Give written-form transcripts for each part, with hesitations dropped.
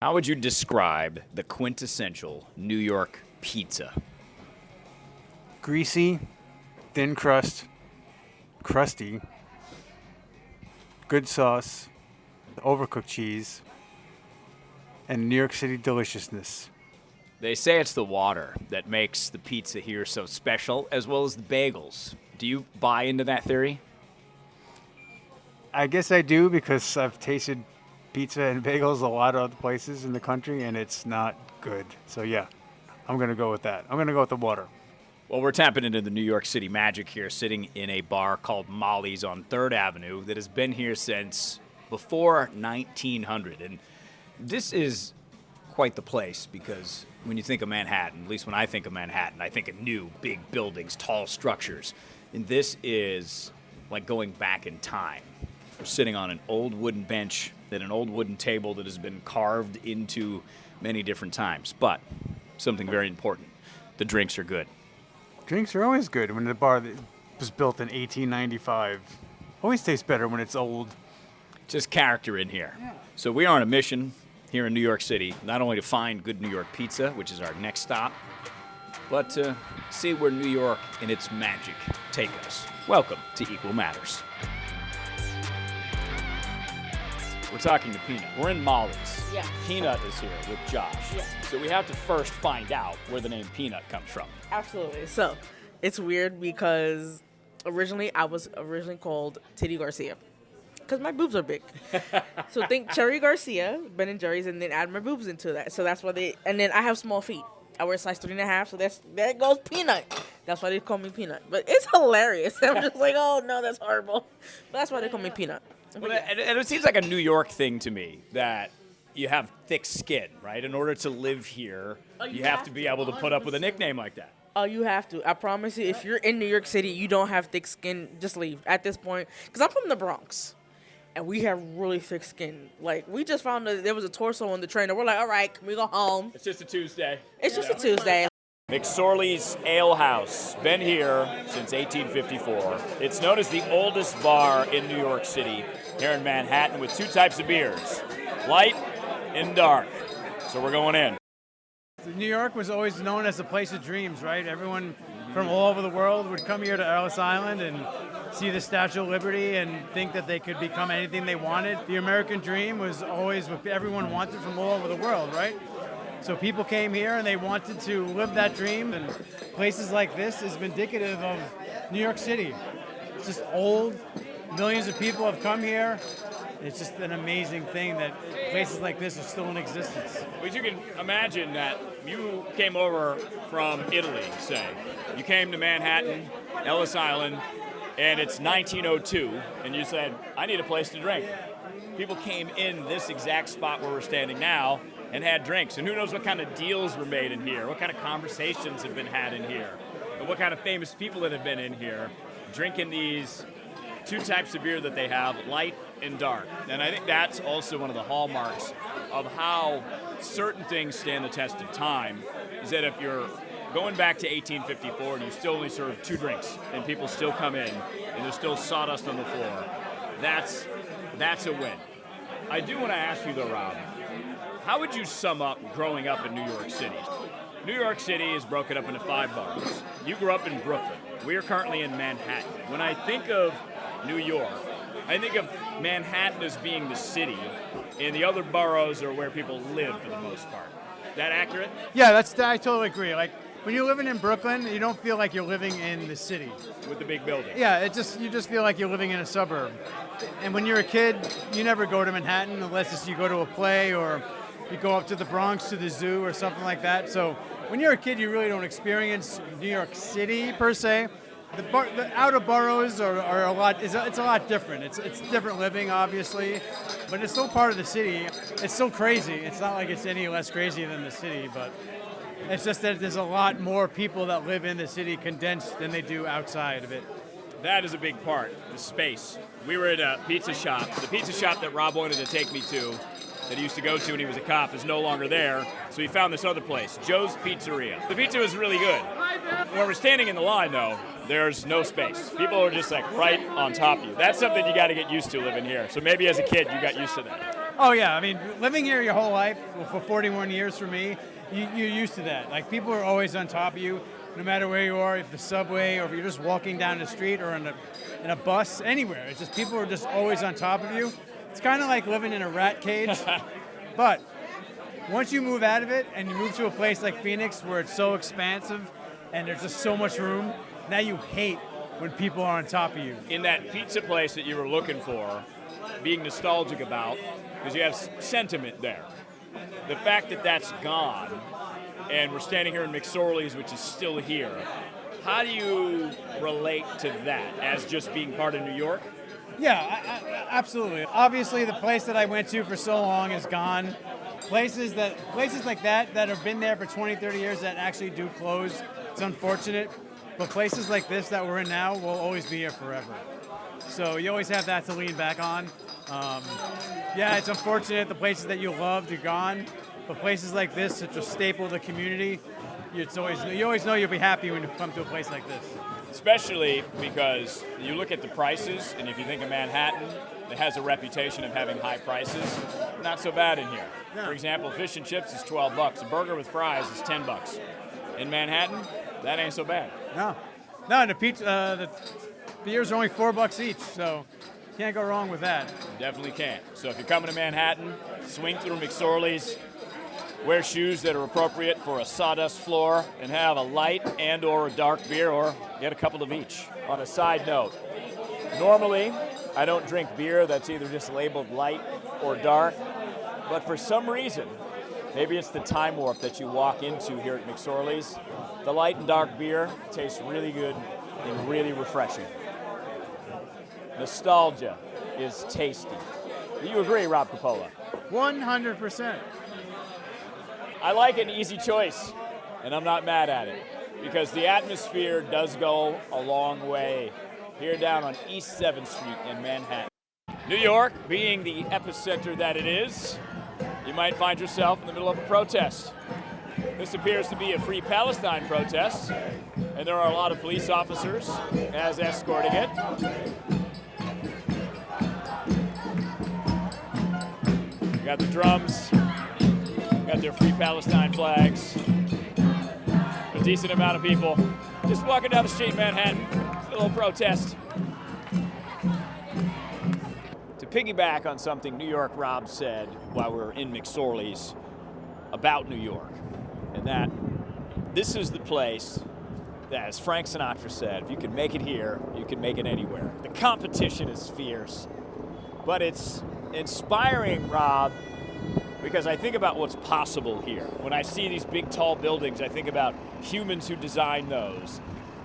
How would you describe the quintessential New York pizza? Greasy, thin crust, crusty, good sauce, overcooked cheese, and New York City deliciousness. They say it's the water that makes the pizza here so special, as well as the bagels. Do you buy into that theory? I guess I do because I've tasted pizza and bagels a lot of other places in the country, and it's not good. So yeah, I'm going to go with that. I'm going to go with the water. Well, we're tapping into the New York City magic here, sitting in a bar called Molly's on 3rd Avenue that has been here since before 1900. And this is quite the place because when you think of Manhattan, at least when I think of Manhattan, I think of new, big buildings, tall structures. And this is like going back in time. We're sitting on an old wooden bench at an old wooden table that has been carved into many different times. But something very important, the drinks are good. Drinks are always good when the bar that was built in 1895. Always tastes better when it's old. Just character in here. Yeah. So we are on a mission here in New York City, not only to find good New York pizza, which is our next stop, but to see where New York and its magic take us. Welcome to Equal Matters. We're talking to Peanut. We're in Molly's. Yeah. Peanut is here with Josh. Yeah. So we have to first find out where the name Peanut comes from. Absolutely. So it's weird because I was originally called Titty Garcia because my boobs are big. So think Cherry Garcia, Ben and Jerry's, and then add my boobs into that. So that's why and then I have small feet. I wear size 3.5, so there goes Peanut. That's why they call me Peanut. But it's hilarious. I'm just like, oh no, that's horrible. But that's why they call me Peanut. Well, and it seems like a New York thing to me that you have thick skin, right? In order to live here, you have to be able to put up with a nickname like that. Oh, you have to. I promise you, if you're in New York City, you don't have thick skin, just leave at this point. Because I'm from the Bronx, and we have really thick skin. Like, we just found that there was a torso on the train, and we're like, all right, can we go home? It's just a Tuesday. It's just a Tuesday. McSorley's Ale House, been here since 1854. It's known as the oldest bar in New York City, here in Manhattan, with 2 types of beers, light and dark. So we're going in. New York was always known as a place of dreams, right? Everyone from all over the world would come here to Ellis Island and see the Statue of Liberty and think that they could become anything they wanted. The American dream was always what everyone wanted from all over the world, right? So people came here and they wanted to live that dream, and places like this is indicative of New York City. It's just old. Millions of people have come here. It's just an amazing thing that places like this are still in existence. But you can imagine that you came over from Italy, say. You came to Manhattan, Ellis Island, and it's 1902, and you said, I need a place to drink. People came in this exact spot where we're standing now and had drinks. And who knows what kind of deals were made in here, what kind of conversations have been had in here, and what kind of famous people that have been in here drinking these 2 types of beer that they have, light and dark. And I think that's also one of the hallmarks of how certain things stand the test of time, is that if you're going back to 1854 and you still only serve 2 drinks and people still come in and there's still sawdust on the floor, that's a win. I do want to ask you though, Rob, how would you sum up growing up in New York City? New York City is broken up into 5 boroughs. You grew up in Brooklyn. We are currently in Manhattan. When I think of New York, I think of Manhattan as being the city, and the other boroughs are where people live for the most part. Is that accurate? Yeah, I totally agree. Like, when you're living in Brooklyn, you don't feel like you're living in the city. With the big buildings. Yeah, you just feel like you're living in a suburb. And when you're a kid, you never go to Manhattan unless you go to a play or you go up to the Bronx to the zoo or something like that. So when you're a kid, you really don't experience New York City per se. The outer boroughs are a lot. It's a lot different. It's different living, obviously, but it's still part of the city. It's still crazy. It's not like it's any less crazy than the city, but it's just that there's a lot more people that live in the city condensed than they do outside of it. That is a big part, the space. We were at a pizza shop. The pizza shop that Rob wanted to take me to, that he used to go to when he was a cop, is no longer there. So we found this other place, Joe's Pizzeria. The pizza was really good. When we're standing in the line, though, there's no space. People are just like right on top of you. That's something you got to get used to living here. So maybe as a kid, you got used to that. Oh yeah, I mean, living here your whole life for 41 years for me, you're used to that. Like people are always on top of you, no matter where you are, if the subway or if you're just walking down the street or in a bus, anywhere. It's just people are just always on top of you. It's kind of like living in a rat cage, but once you move out of it and you move to a place like Phoenix where it's so expansive and there's just so much room, now you hate when people are on top of you. In that pizza place that you were looking for, being nostalgic about, because you have sentiment there. The fact that that's gone, and we're standing here in McSorley's, which is still here, how do you relate to that as just being part of New York? Yeah, absolutely. Obviously, the place that I went to for so long is gone. Places like that have been there for 20, 30 years that actually do close, it's unfortunate. But places like this that we're in now will always be here forever. So you always have that to lean back on. Yeah, it's unfortunate the places that you loved are gone, but places like this, such a staple of the community, you always know you'll be happy when you come to a place like this. Especially because you look at the prices, and if you think of Manhattan, it has a reputation of having high prices. Not so bad in here. No. For example, fish and chips is $12. A burger with fries is $10. In Manhattan, that ain't so bad. No, and the pizza, the beers are only $4 each, so can't go wrong with that. Definitely can't. So if you're coming to Manhattan, swing through McSorley's, wear shoes that are appropriate for a sawdust floor, and have a light and or a dark beer, or get a couple of each. On a side note, normally I don't drink beer that's either just labeled light or dark, but for some reason, maybe it's the time warp that you walk into here at McSorley's, the light and dark beer tastes really good and really refreshing. Nostalgia is tasty. Do you agree, Rob Coppola? 100%. I like an easy choice, and I'm not mad at it, because the atmosphere does go a long way here down on East 7th Street in Manhattan. New York, being the epicenter that it is, you might find yourself in the middle of a protest. This appears to be a Free Palestine protest, and there are a lot of police officers as escorting it. You got the drums, got their Free Palestine flags, a decent amount of people just walking down the street in Manhattan, a little protest. To piggyback on something New York Rob said while we were in McSorley's about New York, and that this is the place that, as Frank Sinatra said, if you can make it here, you can make it anywhere. The competition is fierce, but it's inspiring, Rob, because I think about what's possible here. When I see these big, tall buildings, I think about humans who designed those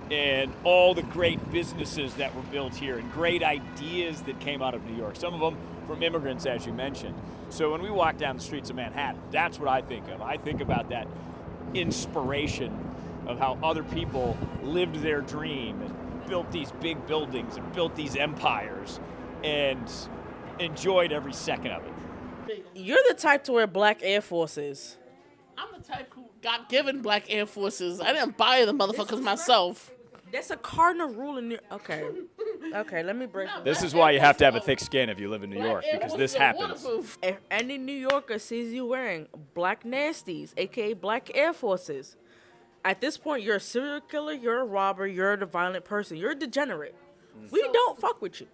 and all the great businesses that were built here and great ideas that came out of New York, some of them from immigrants, as you mentioned. So when we walk down the streets of Manhattan, that's what I think of. I think about that inspiration of how other people lived their dream and built these big buildings and built these empires and enjoyed every second of it. You're the type to wear black Air Forces. I'm the type who got given black Air Forces. I didn't buy the motherfuckers myself. That's a cardinal rule in New York. Okay, let me break it. This is why you have to have a thick skin if you live in New York, because this happens. If any New Yorker sees you wearing black nasties, aka black Air Forces, at this point you're a serial killer, you're a robber, you're a violent person, you're a degenerate. We don't fuck with you.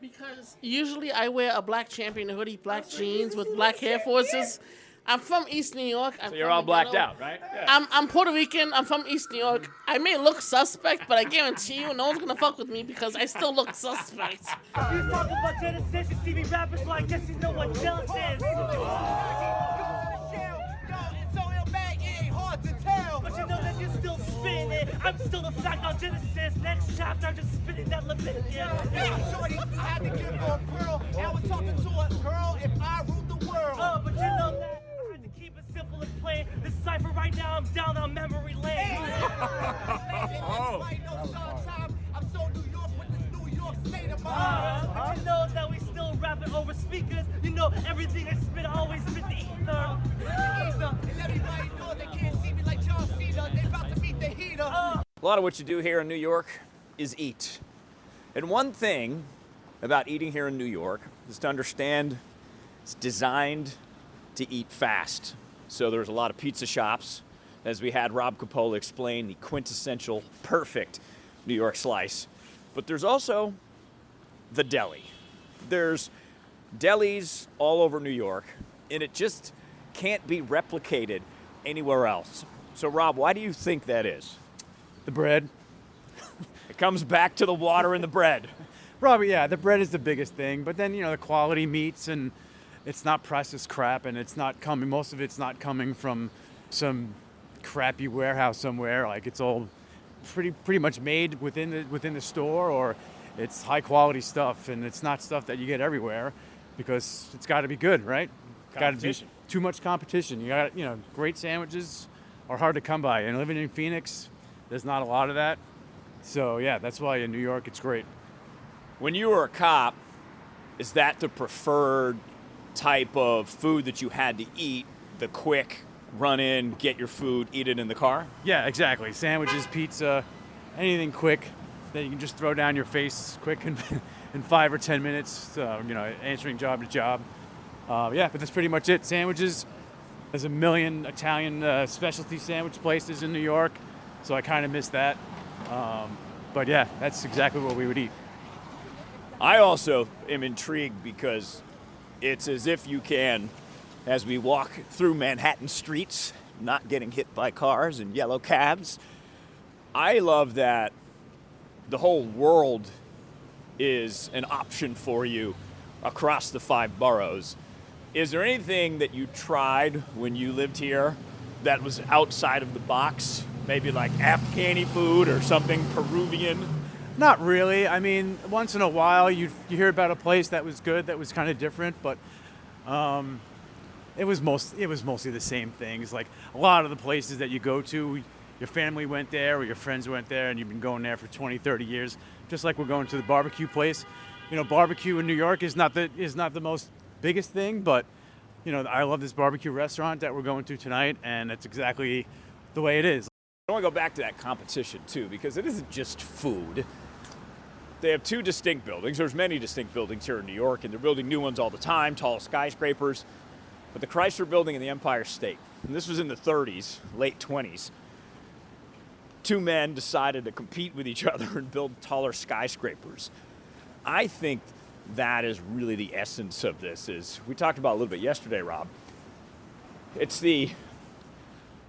Because usually I wear a black champion hoodie, black jeans with black Air Forces. I'm from East New York. So you're all blacked out, right? Yeah. I'm Puerto Rican. I'm from East New York. I may look suspect, but I guarantee you no one's going to fuck with me because I still look suspect. You talk about Genesis, you see me rapping, so I guess you know what jealous is. But you know that you're still spitting it. I'm still a fact on Genesis. Next chapter, I'm just spitting that Leviticus. Yeah, shorty, I had to give her a pearl. I was talking to a girl if I ruled the world. But you know that I had to keep it simple and plain. This cipher right now, I'm down on memory lane. I'm so New York with this New York state of mind. But you know that we still rapping over speakers. You know everything I spit, I always spit the ether. And everybody knows they can't see me like John Cena. They about to meet the heater. A lot of what you do here in New York is eat. And one thing about eating here in New York is to understand It's designed to eat fast. So there's a lot of pizza shops, as we had Rob Coppola explain, the quintessential, perfect New York slice. But there's also the deli. There's delis all over New York, and it just can't be replicated anywhere else. So Rob, why do you think that is? The bread. It comes back to the water and the bread. Probably, yeah, the bread is the biggest thing. But then, the quality meats, and it's not processed crap, and most of it's not coming from some crappy warehouse somewhere. Like, it's all pretty much made within the store, or it's high quality stuff, and it's not stuff that you get everywhere because it's got to be good, right? Got to be too much competition. You got, great sandwiches are hard to come by, and living in Phoenix, there's not a lot of that. So yeah, that's why in New York it's great. When you were a cop, is that the preferred type of food that you had to eat? The quick run in, get your food, eat it in the car? Yeah, exactly. Sandwiches, pizza, anything quick that you can just throw down your face quick in 5 or 10 minutes. Answering job to job. But that's pretty much it. Sandwiches. There's a million Italian specialty sandwich places in New York, so I kind of miss that. But yeah, that's exactly what we would eat. I also am intrigued because it's as if you can, as we walk through Manhattan streets, not getting hit by cars and yellow cabs. I love that the whole world is an option for you across the 5 boroughs. Is there anything that you tried when you lived here that was outside of the box? Maybe like Afghani food or something Peruvian? Not really. I mean, once in a while you hear about a place that was good, that was kind of different, but it was mostly the same things. Like a lot of the places that you go to, your family went there or your friends went there, and you've been going there for 20, 30 years. Just like we're going to the barbecue place. Barbecue in New York is not the most biggest thing, but I love this barbecue restaurant that we're going to tonight, and it's exactly the way it is. I want to go back to that competition too, because it isn't just food. They have 2 distinct buildings. There's many distinct buildings here in New York, and they're building new ones all the time, tall skyscrapers. But the Chrysler Building and the Empire State, and this was in the 30s, late 20s, 2 men decided to compete with each other and build taller skyscrapers. I think that is really the essence of this. Is we talked about a little bit yesterday, Rob. It's I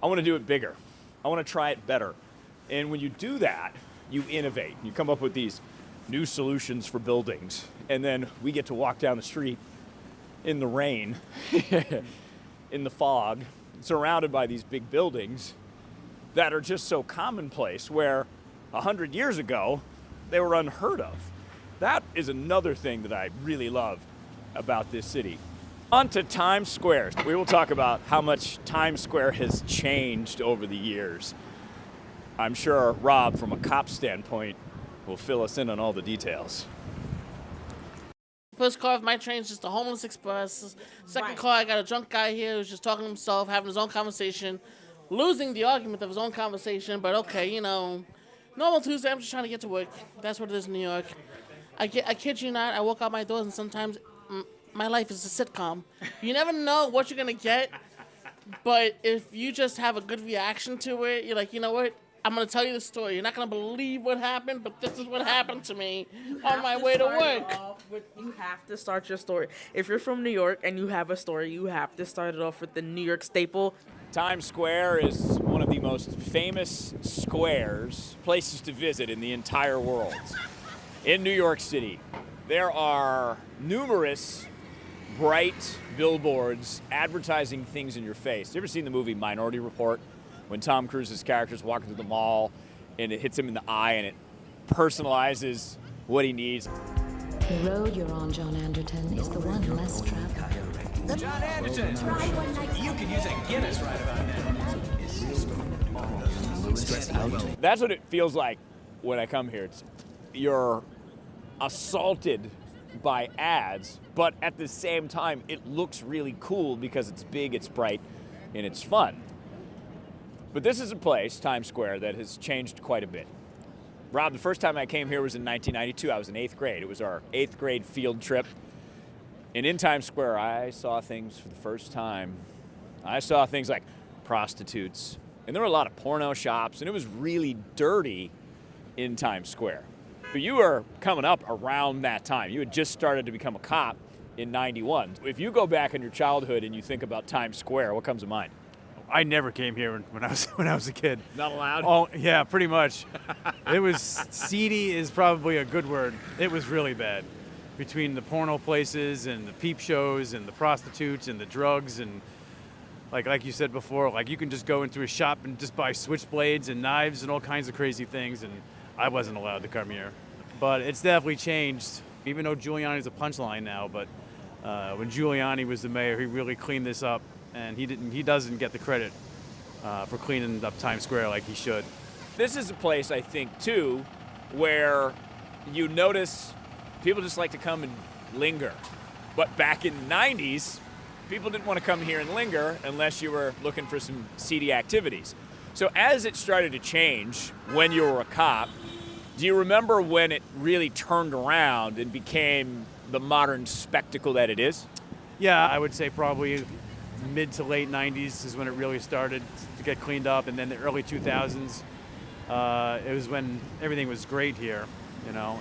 want to do it bigger. I want to try it better. And when you do that, you innovate. You come up with these new solutions for buildings. And then we get to walk down the street in the rain, in the fog, surrounded by these big buildings that are just so commonplace, where 100 years ago, they were unheard of. That is another thing that I really love about this city. On to Times Square. We will talk about how much Times Square has changed over the years. I'm sure Rob, from a cop standpoint, will fill us in on all the details. First car of my train is just a homeless express. Second car, I got a drunk guy here who's just talking to himself, having his own conversation, losing the argument of his own conversation, but okay, normal Tuesday, I'm just trying to get to work. That's what it is in New York. I kid you not, I walk out my doors and sometimes my life is a sitcom. You never know what you're going to get, but if you just have a good reaction to it, you're like, you know what? I'm going to tell you the story. You're not going to believe what happened, but this is what happened to me on my way to work. You have to start your story. If you're from New York and you have a story, you have to start it off with the New York staple. Times Square is one of the most famous squares, places to visit in the entire world. In New York City, there are numerous bright billboards advertising things in your face. You ever seen the movie Minority Report? When Tom Cruise's character is walking through the mall and it hits him in the eye and it personalizes what he needs. The road you're on, John Anderton, is the one less traveled. John Anderton, you can use a Guinness right about now. That's what it feels like when I come here. You're assaulted by ads, but at the same time, it looks really cool because it's big, it's bright, and it's fun. But this is a place, Times Square, that has changed quite a bit. Rob, the first time I came here was in 1992. I was in 8th grade. It was our 8th grade field trip. And in Times Square, I saw things for the first time. I saw things like prostitutes, and there were a lot of porno shops, and it was really dirty in Times Square. But you were coming up around that time. You had just started to become a cop in 91. If you go back in your childhood and you think about Times Square, what comes to mind? I never came here when I was a kid. Not allowed? Oh yeah, pretty much. It was seedy is probably a good word. It was really bad. Between the porno places and the peep shows and the prostitutes and the drugs and like you said before, like you can just go into a shop and just buy switchblades and knives and all kinds of crazy things, and I wasn't allowed to come here. But it's definitely changed, even though Giuliani's a punchline now. But when Giuliani was the mayor, he really cleaned this up, and he doesn't get the credit for cleaning up Times Square like he should. This is a place, I think, too, where you notice people just like to come and linger. But back in the 90s, people didn't want to come here and linger unless you were looking for some seedy activities. So as it started to change when you were a cop, do you remember when it really turned around and became the modern spectacle that it is? Yeah, I would say probably mid to late 90s is when it really started to get cleaned up, and then the early 2000s, it was when everything was great here,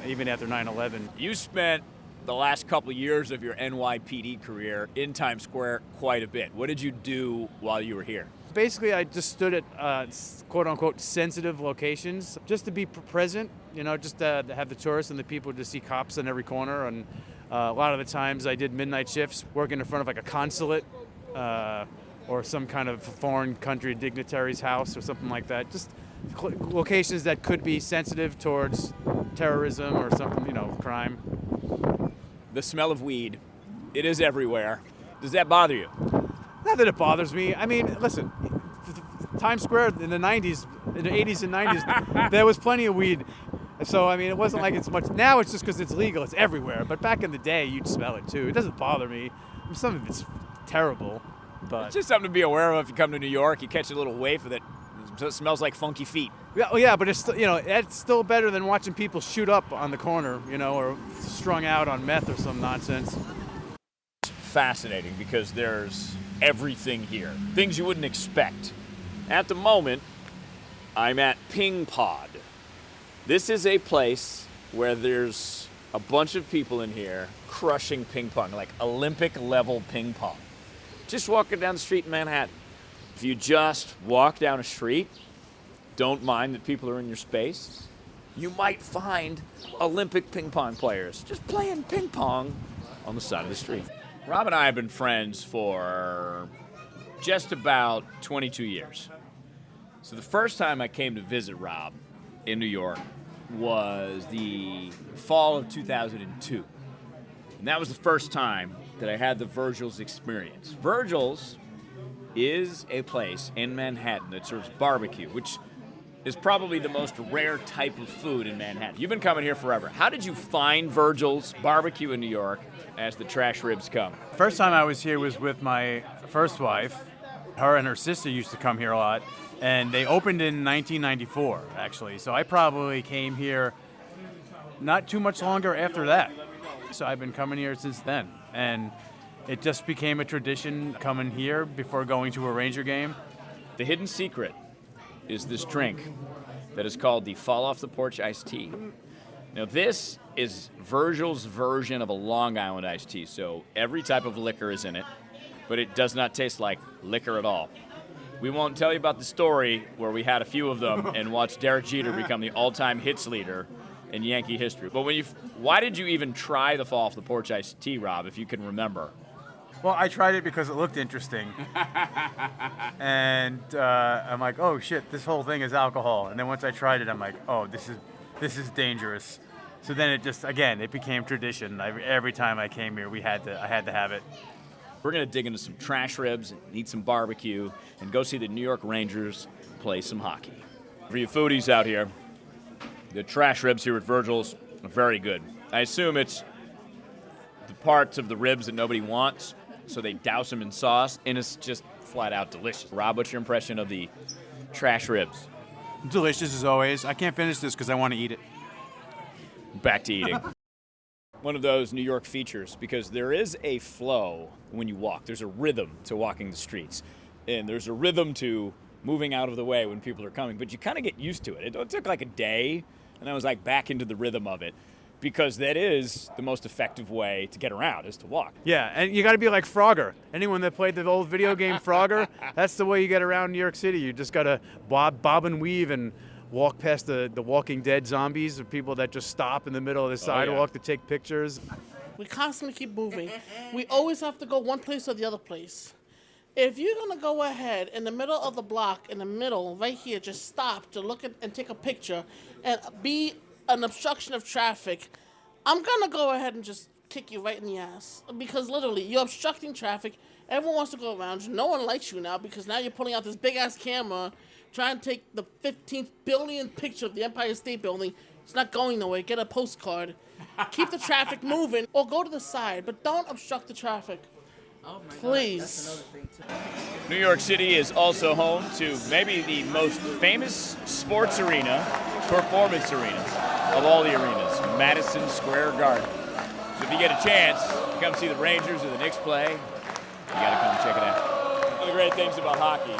even after 9/11. You spent the last couple of years of your NYPD career in Times Square quite a bit. What did you do while you were here? Basically, I just stood at quote-unquote sensitive locations just to be present, just to have the tourists and the people to see cops in every corner. And a lot of the times I did midnight shifts working in front of like a consulate or some kind of foreign country dignitary's house or something like that. Just locations that could be sensitive towards terrorism or something, crime. The smell of weed, it is everywhere. Does that bother you? Not that it bothers me. I mean, listen, Times Square in the 90s, in the 80s and 90s, there was plenty of weed. So, I mean, it wasn't like it's much. Now it's just because it's legal. It's everywhere. But back in the day, you'd smell it, too. It doesn't bother me. I mean, some of it's terrible, but... It's just something to be aware of if you come to New York. You catch a little whiff of it. It smells like funky feet. Yeah, well, yeah, but it's still, it's still better than watching people shoot up on the corner, or strung out on meth or some nonsense. Fascinating because there's everything here. Things you wouldn't expect. At the moment, I'm at Ping Pod. This is a place where there's a bunch of people in here crushing ping pong, like Olympic level ping pong. Just walking down the street in Manhattan. If you just walk down a street, don't mind that people are in your space, you might find Olympic ping pong players just playing ping pong on the side of the street. Rob and I have been friends for just about 22 years. So the first time I came to visit Rob in New York was the fall of 2002. And that was the first time that I had the Virgil's experience. Virgil's is a place in Manhattan that serves barbecue, which is probably the most rare type of food in Manhattan. You've been coming here forever. How did you find Virgil's barbecue in New York as the trash ribs come? First time I was here was with my first wife. Her and her sister used to come here a lot, and they opened in 1994, actually. So I probably came here not too much longer after that. So I've been coming here since then, and it just became a tradition coming here before going to a Ranger game. The hidden secret is this drink that is called the Fall Off the Porch iced tea. Now this is Virgil's version of a Long Island iced tea, so every type of liquor is in it, but it does not taste like liquor at all. We won't tell you about the story where we had a few of them and watched Derek Jeter become the all-time hits leader in Yankee history. But why did you even try the Fall Off the Porch iced tea, Rob, if you can remember? Well, I tried it because it looked interesting. And I'm like, oh shit, this whole thing is alcohol. And then once I tried it, I'm like, oh, this is dangerous. So then it became tradition. Every time I came here, I had to have it. We're gonna dig into some trash ribs, and eat some barbecue, and go see the New York Rangers play some hockey. For you foodies out here, the trash ribs here at Virgil's are very good. I assume it's the parts of the ribs that nobody wants, so they douse them in sauce, and it's just flat out delicious. Rob, what's your impression of the trash ribs? Delicious as always. I can't finish this because I want to eat it. Back to eating. one of those New York features because there is a flow when you walk. There's a rhythm to walking the streets, and there's a rhythm to moving out of the way when people are coming. But you kind of get used to it. It took like a day, and I was like back into the rhythm of it because that is the most effective way to get around is to walk. Yeah, and you got to be like Frogger. Anyone that played the old video game Frogger, that's the way you get around New York City. You just got to bob and weave and walk past the Walking Dead zombies or people that just stop in the middle of the sidewalk to take pictures. We constantly keep moving. We always have to go one place or the other place. If you're going to go ahead in the middle of the block, in the middle, right here, just stop to look at and take a picture and be an obstruction of traffic, I'm going to go ahead and just kick you right in the ass. Because literally, you're obstructing traffic. Everyone wants to go around you. No one likes you now because now you're pulling out this big-ass camera trying to take the 15th billionth picture of the Empire State Building. It's not going nowhere. Get a postcard. Keep the traffic moving or go to the side, but don't obstruct the traffic. Oh my Please. God. New York City is also home to maybe the most famous sports arena, performance arena of all the arenas, Madison Square Garden. So if you get a chance to come see the Rangers or the Knicks play, you got to come check it out. One of the great things about hockey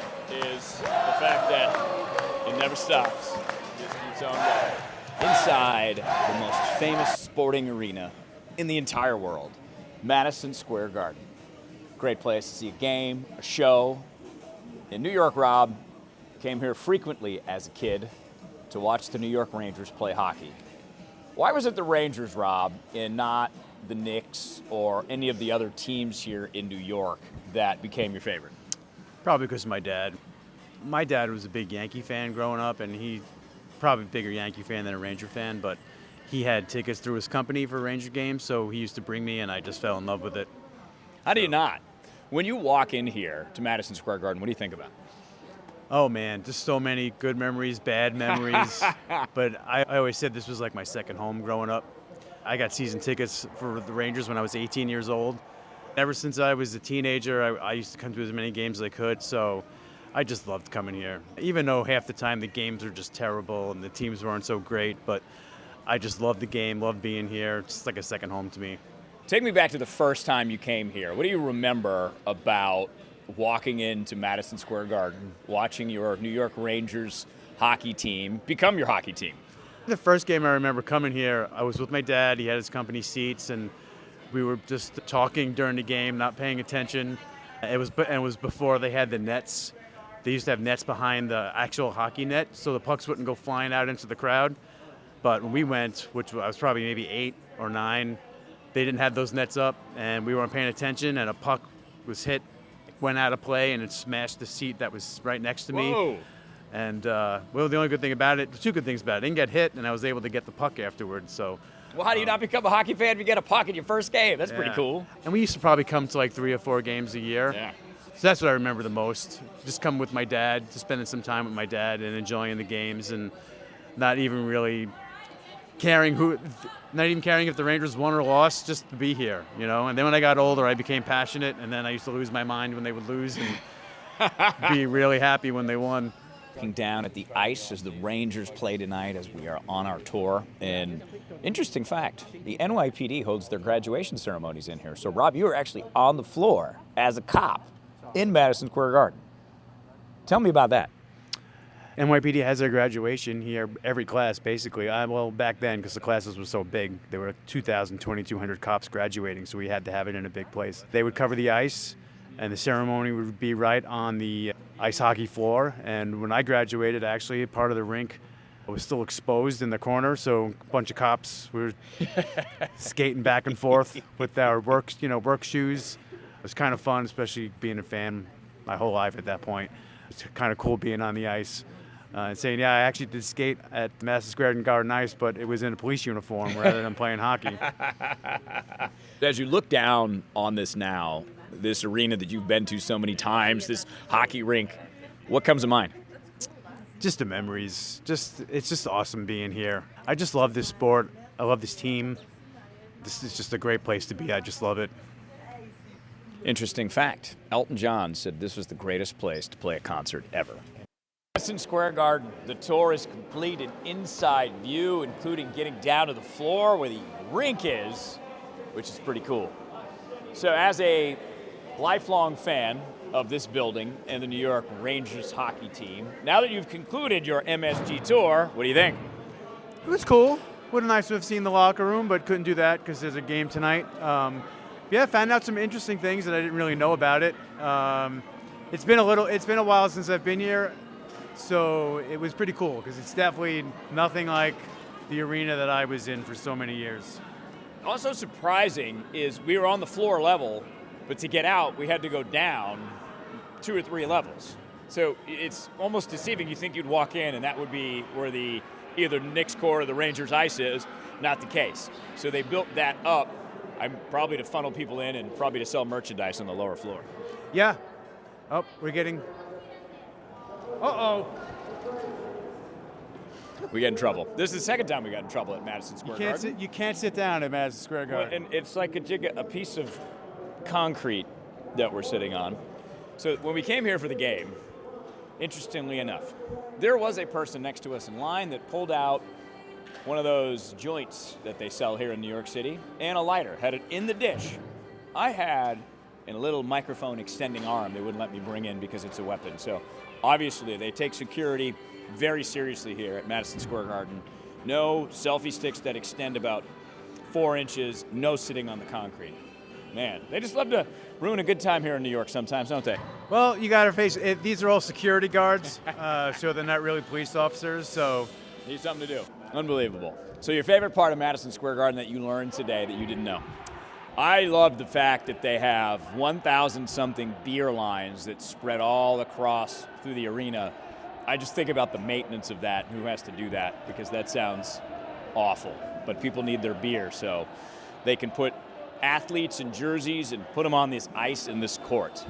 is the fact that it never stops. It just keeps on going. Inside the most famous sporting arena in the entire world, Madison Square Garden. Great place to see a game, a show. In New York, Rob came here frequently as a kid to watch the New York Rangers play hockey. Why was it the Rangers, Rob, and not the Knicks or any of the other teams here in New York that became your favorite? Probably because of my dad. My dad was a big Yankee fan growing up, and he probably a bigger Yankee fan than a Ranger fan, but he had tickets through his company for Ranger games, so he used to bring me, and I just fell in love with it. How do you not? When you walk in here to Madison Square Garden, what do you think about? Oh, man, just so many good memories, bad memories. But I always said this was like my second home growing up. I got season tickets for the Rangers when I was 18 years old. Ever since I was a teenager, I used to come to as many games as I could, so I just loved coming here. Even though half the time the games were just terrible and the teams weren't so great, but I just loved the game, loved being here. It's just like a second home to me. Take me back to the first time you came here. What do you remember about walking into Madison Square Garden, watching your New York Rangers hockey team become your hockey team? The first game I remember coming here, I was with my dad. He had his company seats, and we were just talking during the game, not paying attention. It was before they had the nets. They used to have nets behind the actual hockey net, so the pucks wouldn't go flying out into the crowd. But when we went, which I was probably maybe 8 or 9, they didn't have those nets up, and we weren't paying attention, and a puck was hit, went out of play, and it smashed the seat that was right next to me. Whoa. And, the only good thing about it, two good things about it. I didn't get hit, and I was able to get the puck afterwards, so. Well, how do you not become a hockey fan if you get a puck in your first game? That's pretty cool. And we used to probably come to like 3 or 4 games a year. Yeah. So that's what I remember the most. Just come with my dad, just spending some time with my dad and enjoying the games and not even really caring if the Rangers won or lost, just to be here, you know. And then when I got older, I became passionate, and then I used to lose my mind when they would lose and be really happy when they won. Looking down at the ice as the Rangers play tonight as we are on our tour. And interesting fact, the NYPD holds their graduation ceremonies in here. So, Rob, you were actually on the floor as a cop in Madison Square Garden. Tell me about that. NYPD has their graduation here, every class, basically. Well, back then, because the classes were so big, there were 2,000, 2,200 cops graduating, so we had to have it in a big place. They would cover the ice, and the ceremony would be right on the ice hockey floor. And when I graduated, actually, part of the rink was still exposed in the corner, so a bunch of cops were skating back and forth with our work shoes. It was kind of fun, especially being a fan my whole life at that point. It's kind of cool being on the ice. And saying, yeah, I actually did skate at Madison Square Garden Ice, but it was in a police uniform rather than playing hockey. As you look down on this now, this arena that you've been to so many times, this hockey rink, what comes to mind? Just the memories. It's just awesome being here. I just love this sport. I love this team. This is just a great place to be. I just love it. Interesting fact. Elton John said this was the greatest place to play a concert ever. Madison Square Garden, the tour is complete, an inside view, including getting down to the floor where the rink is. which is pretty cool. So as a lifelong fan of this building and the New York Rangers hockey team, now that you've concluded your MSG tour, what do you think? It was cool. Would have nice to have seen the locker room, but couldn't do that because there's a game tonight. Yeah, found out some interesting things that I didn't really know about it. It's been a while since I've been here, so it was pretty cool because it's definitely nothing like the arena that I was in for so many years. Also surprising is we were on the floor level, but to get out, we had to go down 2 or 3 levels. So it's almost deceiving. You think you'd walk in and that would be where the either Knicks core or the Rangers ice is. Not the case. So they built that up, probably to funnel people in and probably to sell merchandise on the lower floor. Yeah. Oh, we're getting... Uh-oh. We get in trouble. This is the second time we got in trouble at Madison Square Garden. You can't sit down at Madison Square Garden. And it's like a piece of concrete that we're sitting on. So when we came here for the game, interestingly enough, there was a person next to us in line that pulled out one of those joints that they sell here in New York City and a lighter, had it in the dish. I had a little microphone extending arm they wouldn't let me bring in because it's a weapon. So obviously they take security very seriously here at Madison Square Garden. No selfie sticks that extend about 4 inches, no sitting on the concrete. Man, they just love to ruin a good time here in New York sometimes, don't they? Well, you got to face it. These are all security guards, so they're not really police officers, so... Need something to do. Unbelievable. So your favorite part of Madison Square Garden that you learned today that you didn't know? I love the fact that they have 1,000-something beer lines that spread all across through the arena. I just think about the maintenance of that, who has to do that, because that sounds awful. But people need their beer, so they can put athletes in jerseys and put them on this ice in this court.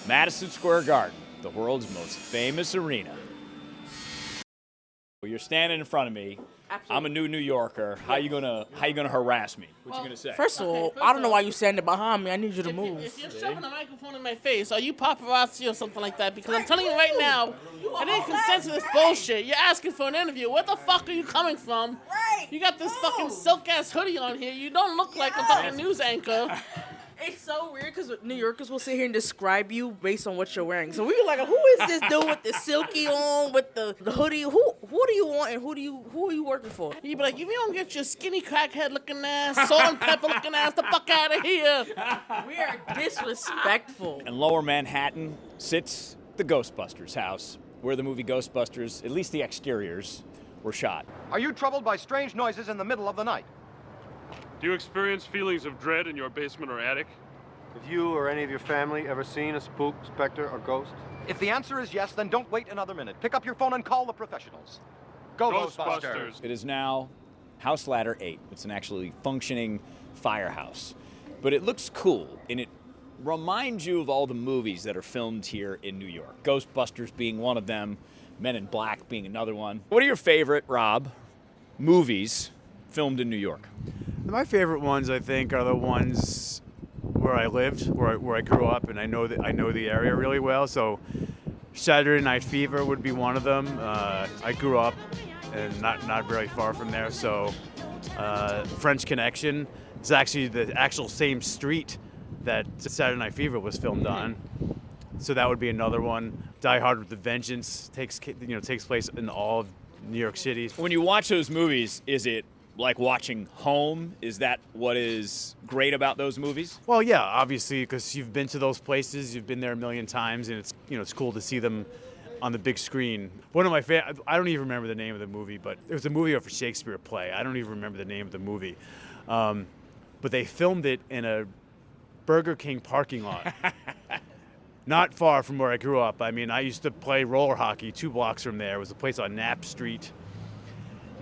Madison Square Garden, the world's most famous arena. You're standing in front of me. Absolutely. I'm a new Yorker. How you gonna harass me? What you gonna say? First of all, I don't know why you standing behind me. I need you to move. If you're shoving a microphone in my face, are you paparazzi or something like that? Because I'm telling you right now, I didn't consent to this bullshit. You're asking for an interview. Where the fuck are you coming from? Right. You got this fucking silk-ass hoodie on here. You don't look like a fucking news anchor. It's so weird because New Yorkers will sit here and describe you based on what you're wearing. So we were like, who is this dude with the silky on, with the hoodie? Who do you want and who are you working for? You'd be like, if you don't get your skinny crackhead looking ass, salt and pepper looking ass the fuck out of here. We are disrespectful. In Lower Manhattan sits the Ghostbusters house, where the movie Ghostbusters, at least the exteriors, were shot. Are you troubled by strange noises in the middle of the night? Do you experience feelings of dread in your basement or attic? Have you or any of your family ever seen a spook, specter, or ghost? If the answer is yes, then don't wait another minute. Pick up your phone and call the professionals. Go, Ghostbusters. It is now House Ladder 8. It's an actually functioning firehouse. But it looks cool, and it reminds you of all the movies that are filmed here in New York. Ghostbusters being one of them, Men in Black being another one. What are your favorite, Rob, movies filmed in New York? My favorite ones, I think, are the ones where I lived, where I grew up, and I know the area really well. So Saturday Night Fever would be one of them. I grew up and not very far from there. So French Connection is actually the actual same street that Saturday Night Fever was filmed on. So that would be another one. Die Hard with a Vengeance takes place in all of New York City. When you watch those movies, is it like watching home? Is that what is great about those movies? Well, yeah, obviously, because you've been to those places, you've been there a million times, and it's cool to see them on the big screen. One of my I don't even remember the name of the movie, but it was a movie of a Shakespeare play. I don't even remember the name of the movie, but they filmed it in a Burger King parking lot, not far from where I grew up. I mean, I used to play roller hockey 2 blocks from there. It was a place on Knapp Street,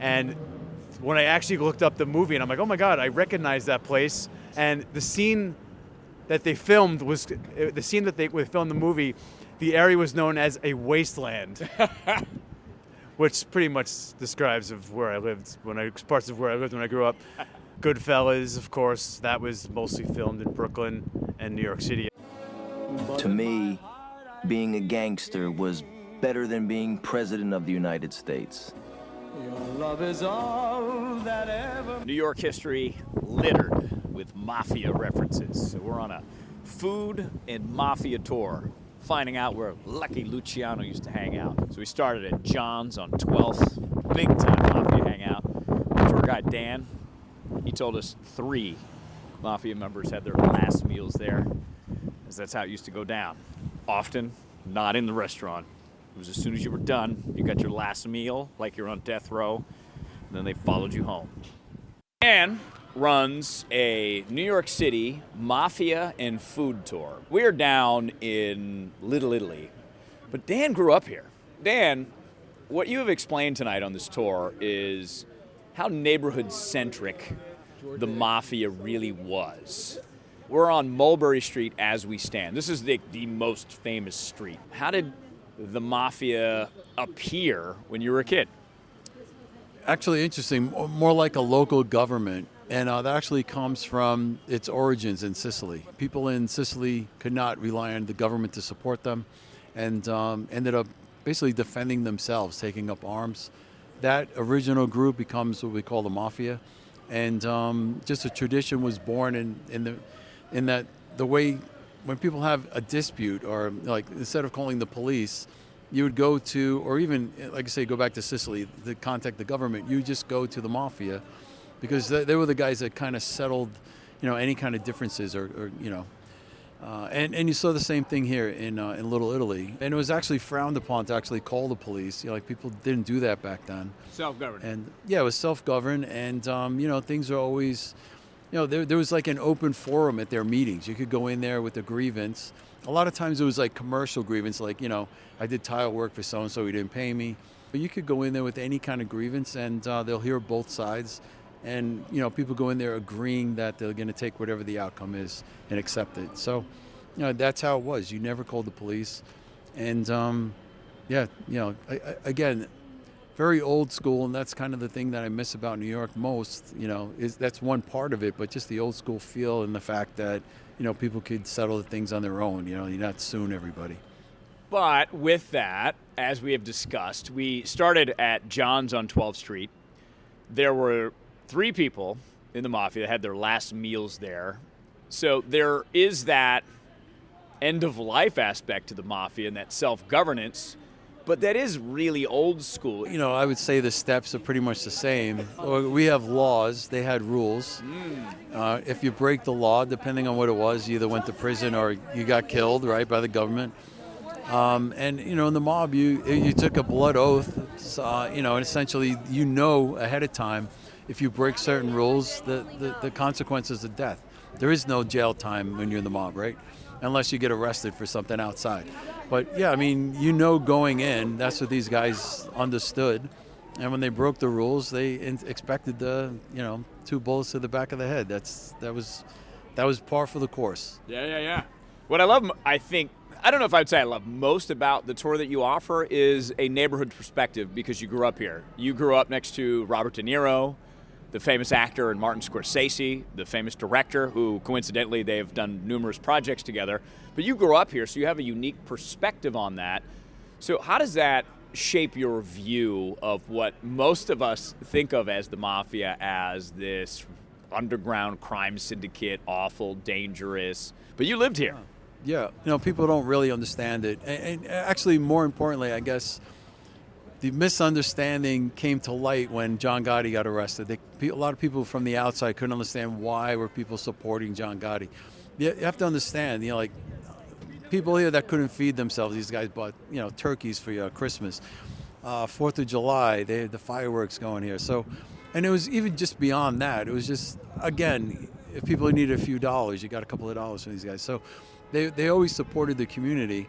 and when I actually looked up the movie, and I'm like, oh my God, I recognize that place. And the scene that they filmed filmed the movie, the area was known as a wasteland, which pretty much describes of where I lived parts of where I lived when I grew up. Goodfellas, of course, that was mostly filmed in Brooklyn and New York City. To me, being a gangster was better than being president of the United States. New York history littered with mafia references. So we're on a food and mafia tour, finding out where Lucky Luciano used to hang out. So we started at John's on 12th, big time mafia hangout. Tour guide Dan, he told us 3 mafia members had their last meals there, as that's how it used to go down. Often, not in the restaurant. It was as soon as you were done, you got your last meal, like you're on death row, and then they followed you home. Dan runs a New York City mafia and food tour. We're down in Little Italy, but Dan grew up here. Dan, what you have explained tonight on this tour is how neighborhood-centric the mafia really was. We're on Mulberry Street as we stand. This is the most famous street. How did the mafia appear when you were a kid? Actually, interesting. More like a local government. And that actually comes from its origins in Sicily. People in Sicily could not rely on the government to support them and ended up basically defending themselves, taking up arms. That original group becomes what we call the mafia. And just a tradition was born in that the way when people have a dispute, or like instead of calling the police, you would go to, or even like I say, go back to Sicily to contact the government. You just go to the mafia, because they were the guys that kind of settled, any kind of differences, or and you saw the same thing here in Little Italy. And it was actually frowned upon to actually call the police. Like people didn't do that back then. Self-governed. And yeah, it was self-governed, and things are always. There was like an open forum at their meetings. You could go in there with a grievance. A lot of times it was like commercial grievance, like, I did tile work for so-and-so, he didn't pay me. But you could go in there with any kind of grievance, and they'll hear both sides. And, people go in there agreeing that they're going to take whatever the outcome is and accept it. So, that's how it was. You never called the police. And, again, very old school, and that's kind of the thing that I miss about New York most, is that's one part of it, but just the old school feel and the fact that, people could settle the things on their own, you're not suing everybody. But with that, as we have discussed, we started at John's on 12th Street. There were 3 people in the mafia that had their last meals there. So there is that end-of-life aspect to the mafia and that self-governance. But that is really old school. I would say the steps are pretty much the same. We have laws. They had rules. If you break the law, depending on what it was, you either went to prison or you got killed, right, by the government. And, in the mob, you took a blood oath, and essentially ahead of time, if you break certain rules, the consequences of death. There is no jail time when you're in the mob, right? Unless you get arrested for something outside. But yeah, going in, that's what these guys understood. And when they broke the rules, they expected 2 bullets to the back of the head. That was par for the course. Yeah. What I love, I don't know if I would say I love most about the tour that you offer is a neighborhood perspective, because you grew up here. You grew up next to Robert De Niro, the famous actor, and Martin Scorsese, the famous director, who coincidentally they've done numerous projects together. But you grew up here, so you have a unique perspective on that. So how does that shape your view of what most of us think of as the mafia, as this underground crime syndicate, awful, dangerous? But you lived here. Yeah, people don't really understand it. And actually, more importantly, I guess, the misunderstanding came to light when John Gotti got arrested. A lot of people from the outside couldn't understand why were people supporting John Gotti. You have to understand, people here that couldn't feed themselves. These guys bought, turkeys for Christmas. 4th of July, they had the fireworks going here. So, and it was even just beyond that. It was just, again, if people needed a few dollars, you got a couple of dollars from these guys. So they always supported the community.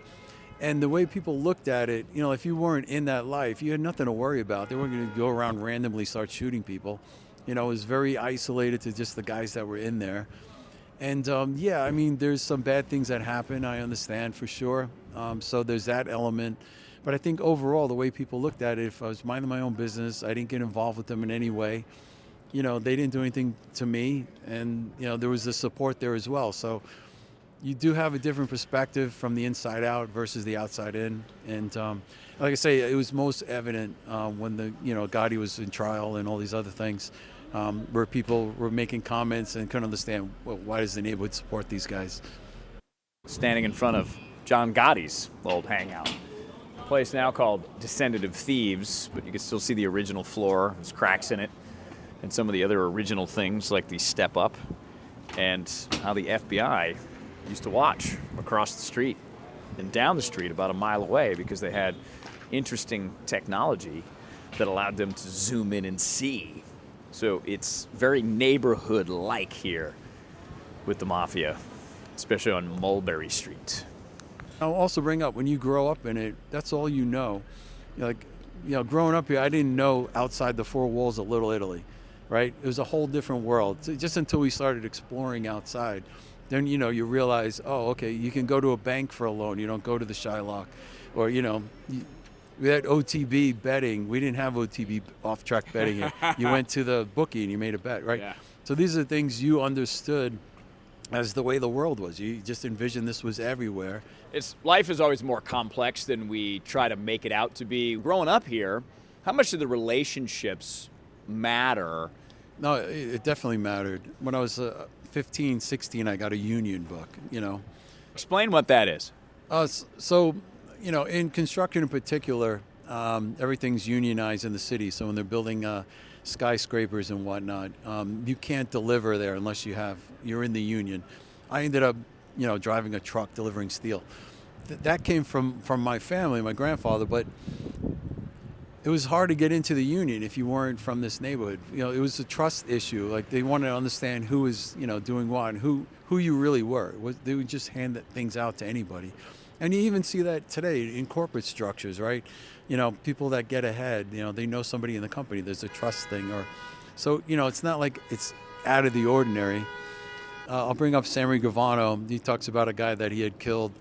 And the way people looked at it, if you weren't in that life, you had nothing to worry about. They weren't going to go around randomly start shooting people. It was very isolated to just the guys that were in there. And there's some bad things that happen, I understand for sure. So there's that element. But I think overall, the way people looked at it, if I was minding my own business, I didn't get involved with them in any way. They didn't do anything to me. And, there was the support there as well. So you do have a different perspective from the inside out versus the outside in. And like I say, it was most evident when Gotti was in trial and all these other things. where people were making comments and couldn't understand, well, why does the neighborhood support these guys? Standing in front of John Gotti's old hangout. Place now called Descendant of Thieves, but you can still see the original floor. There's cracks in it, and some of the other original things like the step up, and how the FBI used to watch across the street and down the street about a mile away because they had interesting technology that allowed them to zoom in and see. So it's very neighborhood-like here with the mafia, especially on Mulberry Street. I'll also bring up, when you grow up in it, that's all you know. Growing up here, I didn't know outside the four walls of Little Italy, right? It was a whole different world. So just until we started exploring outside, then, you realize, oh, okay, you can go to a bank for a loan. You don't go to the Shylock. Or, we had OTB betting. We didn't have OTB, off-track betting here. You went to the bookie and you made a bet, right? Yeah. So these are things you understood as the way the world was. You just envisioned this was everywhere. Life is always more complex than we try to make it out to be. Growing up here, how much do the relationships matter? No, it definitely mattered. When I was 15, 16, I got a union book, Explain what that is. In construction in particular, everything's unionized in the city. So when they're building skyscrapers and whatnot, you can't deliver there unless you're in the union. I ended up, driving a truck delivering steel. That came from my family, my grandfather, but it was hard to get into the union if you weren't from this neighborhood. It was a trust issue. Like, they wanted to understand who was, doing what and who you really were. They would just hand things out to anybody. And you even see that today in corporate structures, right? People that get ahead, they know somebody in the company. There's a trust thing. So it's not like it's out of the ordinary. I'll bring up Sammy Gavano. He talks about a guy that he had killed.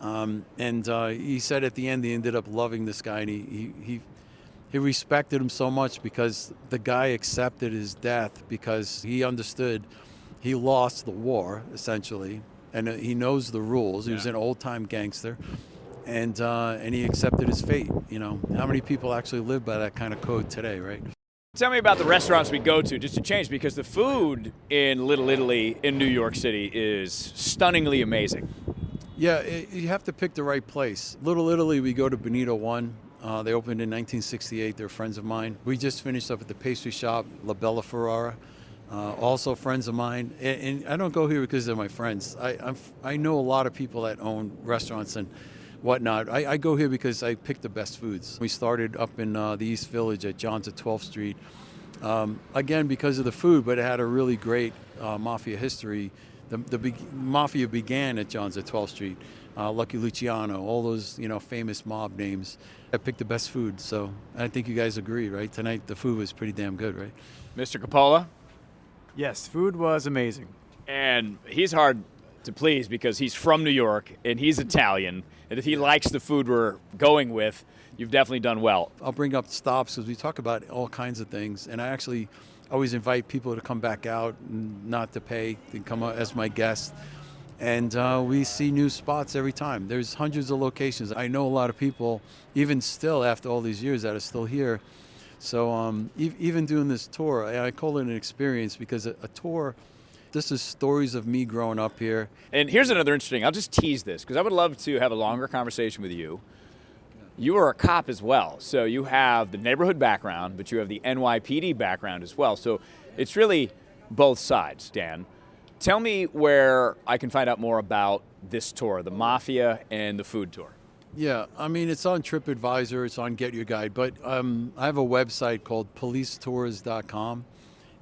And he said at the end he ended up loving this guy. And he respected him so much because the guy accepted his death because he understood he lost the war, essentially. And he knows the rules. He was an old-time gangster, and he accepted his fate. How many people actually live by that kind of code today, right? Tell me about the restaurants we go to, just to change, because the food in Little Italy in New York City is stunningly amazing. Yeah, you have to pick the right place. Little Italy, we go to Bonito One. They opened in 1968. They're friends of mine. We just finished up at the pastry shop, La Bella Ferrara. Also friends of mine, and I don't go here because they're my friends. I know a lot of people that own restaurants and whatnot. I go here because I pick the best foods. We started up in the East Village at John's at 12th Street, again because of the food, but it had a really great mafia history. The mafia began at John's at 12th Street, Lucky Luciano, all those famous mob names. I picked the best food, so I think you guys agree, right? Tonight the food was pretty damn good, right? Mr. Coppola? Yes, food was amazing. And he's hard to please because he's from New York and he's Italian. And if he likes the food we're going with, you've definitely done well. I'll bring up stops because we talk about all kinds of things. And I actually always invite people to come back out and not to pay, to come out as my guest. And we see new spots every time. There's hundreds of locations. I know a lot of people, even still after all these years, that are still here. So even doing this tour, I call it an experience because a tour, this is stories of me growing up here. And here's another interesting, I'll just tease this because I would love to have a longer conversation with you. You are a cop as well. So you have the neighborhood background, but you have the NYPD background as well. So it's really both sides, Dan. Tell me where I can find out more about this tour, the Mafia and the food tour. Yeah, I mean, it's on TripAdvisor, it's on Get Your Guide, but I have a website called policetours.com,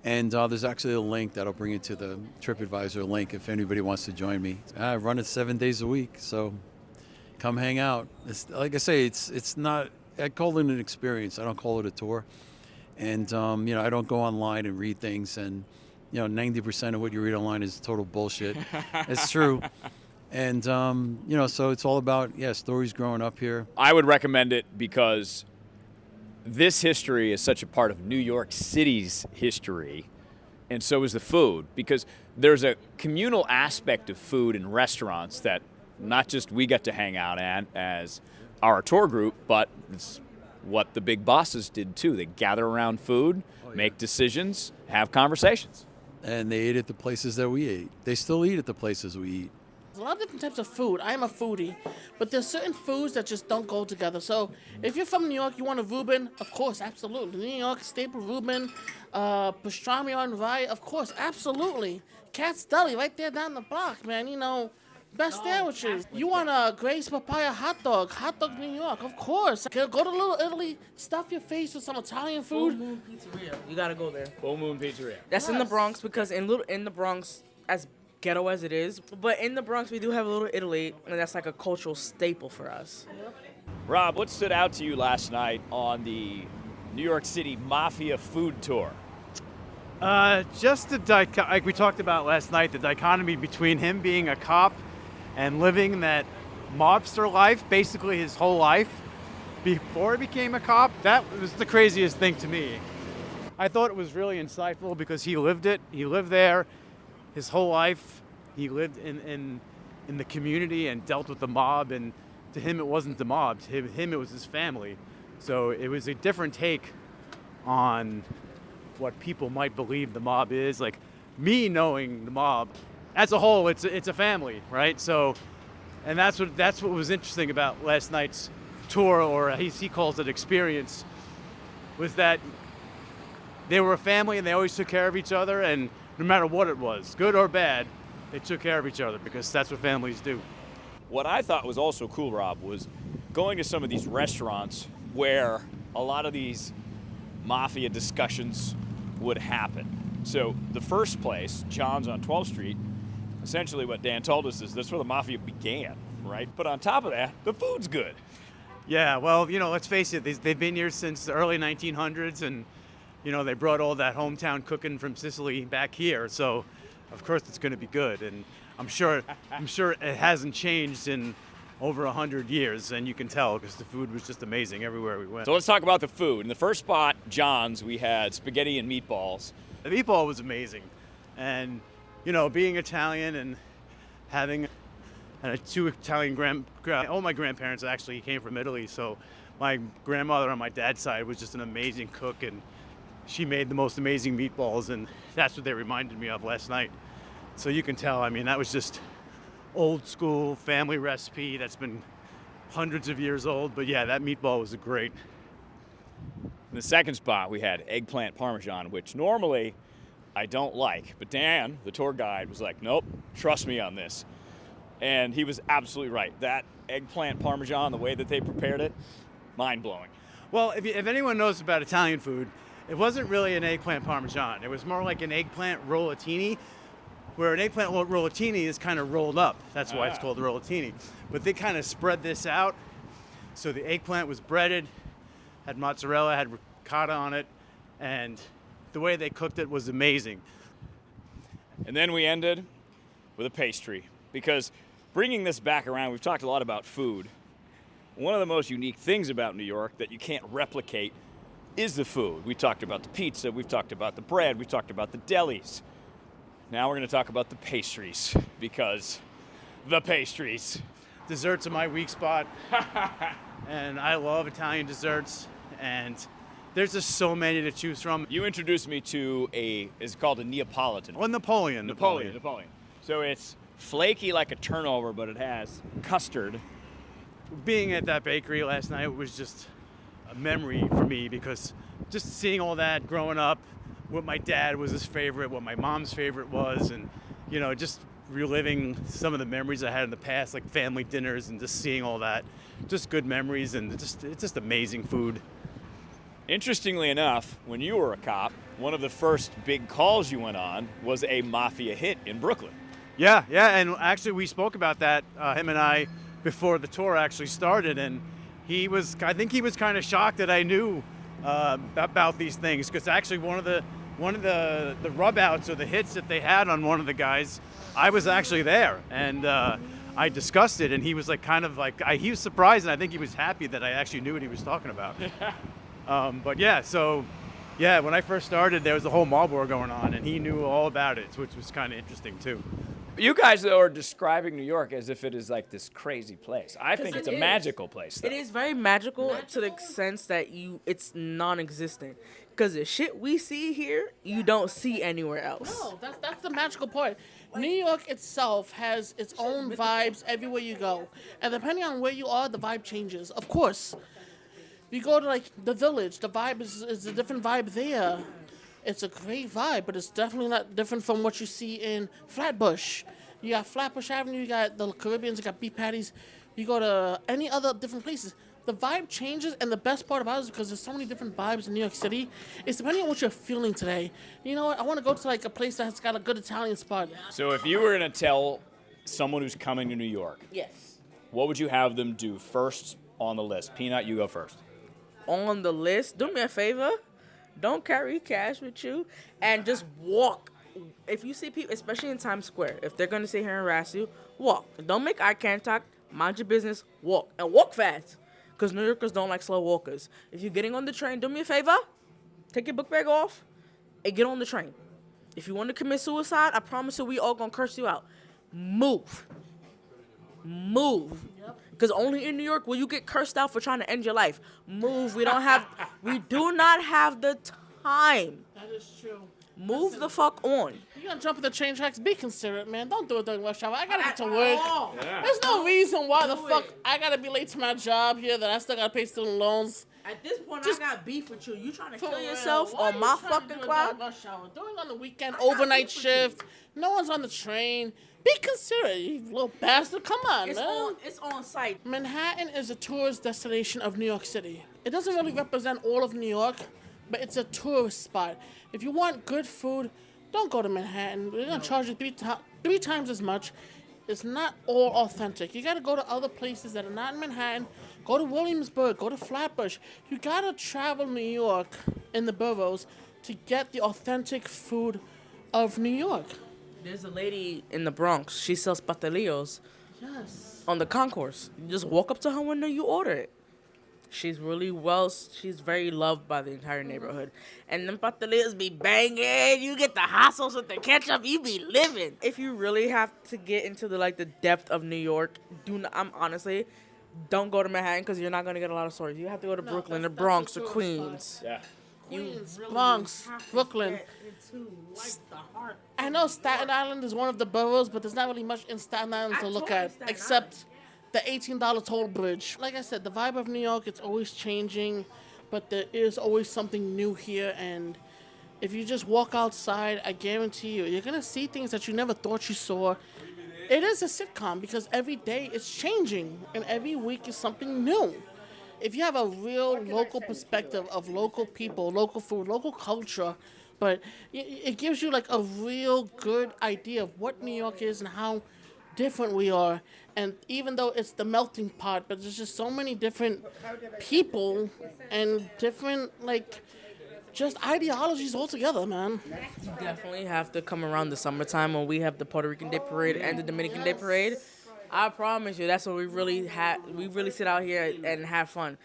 and there's actually a link that'll bring you to the TripAdvisor link if anybody wants to join me. I run it 7 days a week, so come hang out. Like I say, it's not, I call it an experience, I don't call it a tour. And, I don't go online and read things, and, 90% of what you read online is total bullshit. It's true. And, so it's all about, stories growing up here. I would recommend it because this history is such a part of New York City's history, and so is the food, because there's a communal aspect of food and restaurants that not just we get to hang out at as our tour group, but it's what the big bosses did too. They gather around food, make decisions, have conversations. And they ate at the places that we ate. They still eat at the places we eat. There's a lot of different types of food. I am a foodie, but there's certain foods that just don't go together. So if you're from New York, you want a Reuben, of course, absolutely. New York staple Reuben, pastrami on rye, of course, absolutely. Cat's Deli right there down the block, man. You know, best sandwiches. You want a Grace Papaya hot dog New York, of course. Go to Little Italy, stuff your face with some Italian food. Full Moon Pizzeria. You gotta go there. Full Moon Pizzeria. That's in the Bronx because in the Bronx, as ghetto as it is, but in the Bronx we do have a Little Italy, and that's like a cultural staple for us. Rob, what stood out to you last night on the New York City Mafia food tour? Just like we talked about last night, the dichotomy between him being a cop and living that mobster life, basically his whole life, before he became a cop. That was the craziest thing to me. I thought it was really insightful because he lived it. He lived there his whole life. He lived in the community and dealt with the mob, and to him it wasn't the mob. To him it was his family. So it was a different take on what people might believe the mob is. Like me knowing the mob as a whole, it's a family, right? So, and that's what was interesting about last night's tour, or he calls it experience, was that they were a family and they always took care of each other, and no matter what it was, good or bad, they took care of each other because that's what families do. What I thought was also cool, Rob, was going to some of these restaurants where a lot of these mafia discussions would happen. So the first place, John's on 12th Street, essentially what Dan told us is that's where the mafia began, right? But on top of that, the food's good. Yeah, well, let's face it, they've been here since the early 1900s, and they brought all that hometown cooking from Sicily back here, so of course it's going to be good. And I'm sure it hasn't changed in over 100 years, and you can tell because the food was just amazing everywhere we went. So let's talk about the food. In the first spot, John's, we had spaghetti and meatballs. The meatball was amazing, and being Italian and having two Italian all my grandparents actually came from Italy, so my grandmother on my dad's side was just an amazing cook, and she made the most amazing meatballs, and that's what they reminded me of last night. So you can tell, that was just old school family recipe that's been hundreds of years old, but yeah, that meatball was great. In the second spot, we had eggplant parmesan, which normally I don't like, but Dan, the tour guide, was like, nope, trust me on this. And he was absolutely right. That eggplant parmesan, the way that they prepared it, mind-blowing. Well, if anyone knows about Italian food, it wasn't really an eggplant parmesan. It was more like an eggplant rollatini, where an eggplant rollatini is kind of rolled up. That's why it's called rollatini. But they kind of spread this out. So the eggplant was breaded, had mozzarella, had ricotta on it, and the way they cooked it was amazing. And then we ended with a pastry, because bringing this back around, we've talked a lot about food. One of the most unique things about New York that you can't replicate is the food. We talked about the pizza, we've talked about the bread, we've talked about the delis. Now we're going to talk about the pastries, because the pastries. Desserts are my weak spot, and I love Italian desserts, and there's just so many to choose from. You introduced me to it's called a Neapolitan. Well, Napoleon. So it's flaky like a turnover, but it has custard. Being at that bakery last night was just a memory for me, because just seeing all that growing up, what my dad was his favorite, what my mom's favorite was, and just reliving some of the memories I had in the past, like family dinners and just seeing all that, just good memories, and it's just amazing food. Interestingly enough, when you were a cop, one of the first big calls you went on was a mafia hit in Brooklyn. Yeah, and actually we spoke about that, him and I, before the tour actually started, and I think he was kind of shocked that I knew about these things, because actually one of the rub outs or the hits that they had on one of the guys, I was actually there, and I discussed it, and he was he was surprised, and I think he was happy that I actually knew what he was talking about. But when I first started, there was a whole mob war going on, and he knew all about it, which was kind of interesting too. You guys, though, are describing New York as if it is like this crazy place. I think it's a is. magical place, though. It is very magical to the sense that it's non-existent. Because the shit we see here, you don't see anywhere else. No, that's the magical part. New York itself has its own vibes everywhere you go. And depending on where you are, the vibe changes. Of course. You go to, like, the Village, the vibe is a different vibe there. It's a great vibe, but it's definitely not different from what you see in Flatbush. You got Flatbush Avenue, you got the Caribbeans, you got beef patties. You go to any other different places. The vibe changes, and the best part about it is because there's so many different vibes in New York City. It's depending on what you're feeling today. You know what? I want to go to, like, a place that's got a good Italian spot. So if you were going to tell someone who's coming to New York, Yes. what would you have them do first on the list? Peanut, you go first. On the list, do me a favor. Don't carry cash with you and just walk. If you see people, especially in Times Square, if they're going to sit here and harass you, walk. Don't make eye contact. Mind your business. Walk. And walk fast. Because New Yorkers don't like slow walkers. If you're getting on the train, do me a favor. Take your book bag off and get on the train. If you want to commit suicide, I promise you we all going to curse you out. Move. Move. Because only in New York will you get cursed out for trying to end your life. Move. We do not have the time. That is true. Move the fuck on. You're gonna jump in the train tracks, be considerate, man. Don't do it during rush hour. I gotta get to work. Yeah. There's no reason why the fuck I gotta be late to my job here that I still gotta pay student loans. At this point, I got beef with you. You trying to kill yourself on my fucking cloud? Rush hour. Doing on the weekend, overnight shift. No one's on the train. Be considerate, you little bastard. Come on, man. It's on site. Manhattan is a tourist destination of New York City. It doesn't really represent all of New York, but it's a tourist spot. If you want good food, don't go to Manhattan. They're going to charge you three times as much. It's not all authentic. You got to go to other places that are not in Manhattan. Go to Williamsburg. Go to Flatbush. You got to travel New York in the boroughs to get the authentic food of New York. There's a lady in the Bronx. She sells patelillos. Yes. On the concourse. You just walk up to her window, you order it. She's very loved by the entire neighborhood. And them patelillos be banging. You get the hot sauce with the ketchup, you be living. If you really have to get into the depth of New York, honestly, don't go to Manhattan because you're not going to get a lot of stories. You have to go to Brooklyn, the Bronx, or Queens. Yeah. Queens, Bronx, Brooklyn. I know Staten Island is one of the boroughs, but there's not really much in Staten Island to look at except the $18 toll bridge. Like I said, the vibe of New York, it's always changing, but there is always something new here. And if you just walk outside, I guarantee you're going to see things that you never thought you saw. It is a sitcom because every day it's changing, and every week is something new. If you have a real local perspective of local people, local food, local culture, but it gives you a real good idea of what New York is and how different we are. And even though it's the melting pot, but there's just so many different people and different, just ideologies altogether, man. You definitely have to come around the summertime when we have the Puerto Rican Day Parade and the Dominican Day Parade. I promise you, that's when we really sit out here and have fun.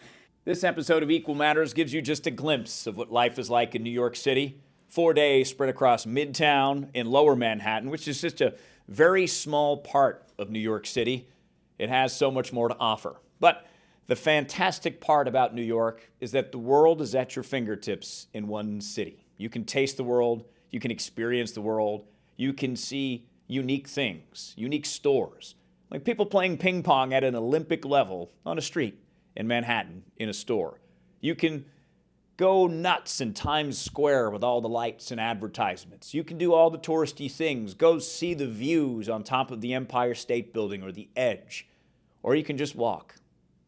This episode of Equal Matters gives you just a glimpse of what life is like in New York City. 4 days spread across Midtown and Lower Manhattan, which is just a very small part of New York City. It has so much more to offer. But the fantastic part about New York is that the world is at your fingertips in one city. You can taste the world, you can experience the world, you can see unique things, unique stores. Like people playing ping pong at an Olympic level on a street in Manhattan in a store. You can go nuts in Times Square with all the lights and advertisements. You can do all the touristy things. Go see the views on top of the Empire State Building or the Edge. Or you can just walk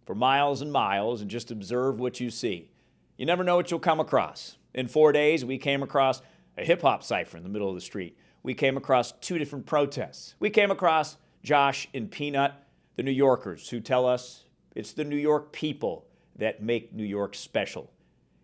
for miles and miles and just observe what you see. You never know what you'll come across. In 4 days, we came across a hip-hop cipher in the middle of the street. We came across 2 different protests. We came across Josh and Peanut, the New Yorkers, who tell us it's the New York people that make New York special.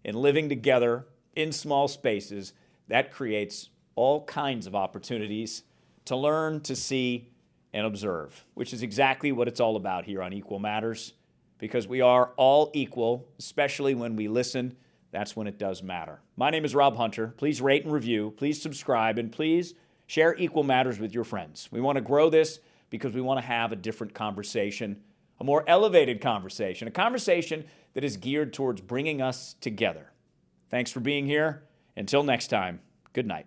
And living together in small spaces, that creates all kinds of opportunities to learn, to see, and observe, which is exactly what it's all about here on Equal Matters, because we are all equal, especially when we listen. That's when it does matter. My name is Rob Hunter. Please rate and review. Please subscribe. And please Share Equal Matters with your friends. We want to grow this because we want to have a different conversation, a more elevated conversation, a conversation that is geared towards bringing us together. Thanks for being here. Until next time, good night.